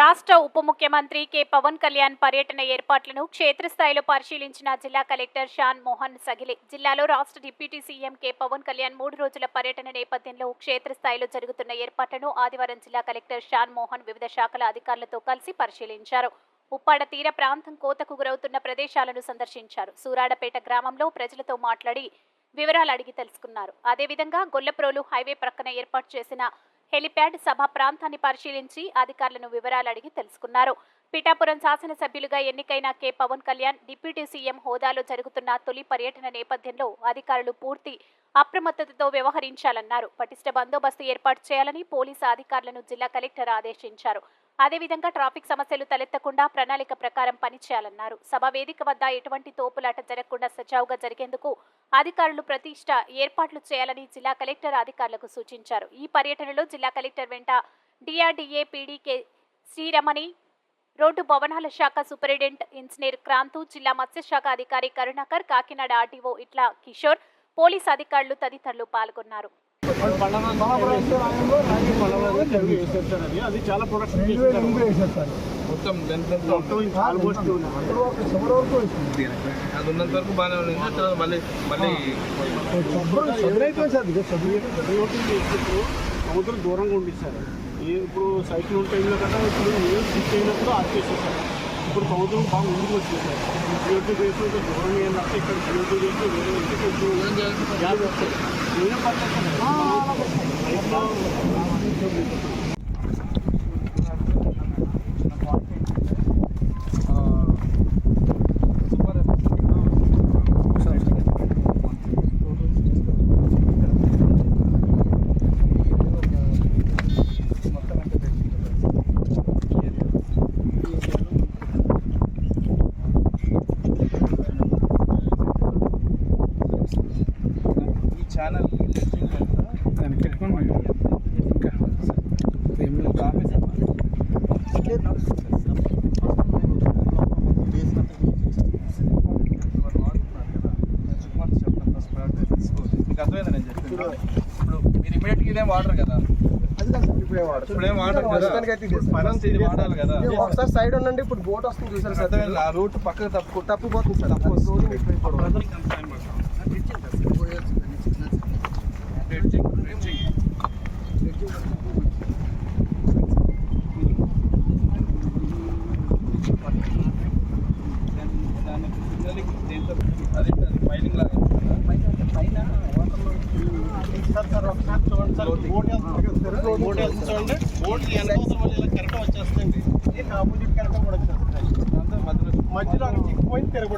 రాష్ట్ర ఉప ముఖ్యమంత్రి కె పవన్ కళ్యాణ్ పర్యటన ఏర్పాట్లను క్షేత్రస్థాయిలో పరిశీలించిన జిల్లా కలెక్టర్ షాన్ మోహన్ సగిలే. జిల్లాలో రాష్ట్ర deputy CM K Pawan Kalyan 3 రోజుల పర్యటన నేపథ్యంలో క్షేత్రస్థాయిలో జరుగుతున్న ఏర్పాట్లను ఆదివారం జిల్లా కలెక్టర్ షాన్ మోహన్ వివిధ శాఖల అధికారులతో కలిసి పరిశీలించారు. ఉప్పాడ తీర ప్రాంతం కోతకు గురవుతున్న ప్రదేశాలను సందర్శించారు. సూరాడపేట గ్రామంలో ప్రజలతో మాట్లాడి వివరాలు అడిగి తెలుసుకున్నారు. అదేవిధంగా గొల్లప్రోలు హైవే ప్రక్కన ఏర్పాటు చేసిన హెలిప్యాడ్ సభా ప్రాంతాన్ని పరిశీలించి అధికారులను వివరాలు అడిగి తెలుసుకున్నారు. పిఠాపురం శాసనసభ్యులుగా ఎన్నికైన K Pawan Kalyan deputy CM హోదాలో జరుగుతున్న తొలి పర్యటన నేపథ్యంలో అధికారులు పూర్తి అప్రమత్తతతో వ్యవహరించాలన్నారు. పటిష్ట బందోబస్తు ఏర్పాటు చేయాలని పోలీసు అధికారులను జిల్లా కలెక్టర్ ఆదేశించారు. అదేవిధంగా ట్రాఫిక్ సమస్యలు తలెత్తకుండా ప్రణాళిక ప్రకారం పనిచేయాలన్నారు. సభ వేదిక వద్ద ఎటువంటి తోపులాట జరగకుండా సజావుగా జరిగేందుకు అధికారులు ప్రతిష్ట ఏర్పాట్లు చేయాలని జిల్లా కలెక్టర్ అధికారులకు సూచించారు. ఈ పర్యటనలో జిల్లా కలెక్టర్ వెంట డిఆర్డీఏ పీడీకే శ్రీరమణి, రోడ్డు భవనాల శాఖ సూపరింటెండెంట్ ఇంజనీర్ క్రాంతు, జిల్లా మత్స్యశాఖ అధికారి కరుణాకర్, కాకినాడ ఆర్టీఓ ఇట్లా కిషోర్, పోలీసు అధికారులు తదితరులు పాల్గొన్నారు. అది చాలా ప్రొడక్షన్ మొత్తం అది ఉన్నంత వరకు బాగానే ఉంది. మళ్ళీ సముద్రం దూరంగా ఉండిస్తారు. ఇప్పుడు సైక్లోన్ టైంలో కదా ఇప్పుడు స్విచ్ అయినప్పుడు ఆర్కేసేసారు. ఇప్పుడు సముద్రం బాగా ముందుకు వచ్చేసారు. CO2 బేస్ దూరంగా ఏంటంటే ఇక్కడ CO2 బేస్ వేరే గ్యాస్ వస్తాయి. ఏం పర్లేదు ఛానల్ దాన్ని పెట్టుకోండి. ఇంకా మీకు అర్థమైందా నేను చెప్పి? ఇప్పుడు మీరు ఇమీడియట్గా ఇదేం వాడరు కదా, ఇప్పుడేం వాడరు కదా, వాడాలి కదా. ఒకసారి సైడ్ ఉండండి. ఇప్పుడు బోట్ వస్తుంది చూసారు సార్, ఆ రూట్ పక్కకు తప్పిపోతుంది సార్. అదే మైనింగ్ లాగా పైన ఒకసారి చూడండి సార్. బోట్ వేస్తుంది చూడండి. బోట్ వెనకాల కరెక్ట్ వచ్చేస్తుంది. ఆపోజిట్ కరెక్ట్ కూడా వచ్చేస్తుంది. మధ్యలో చిక్కిపోయింది తిరగబడి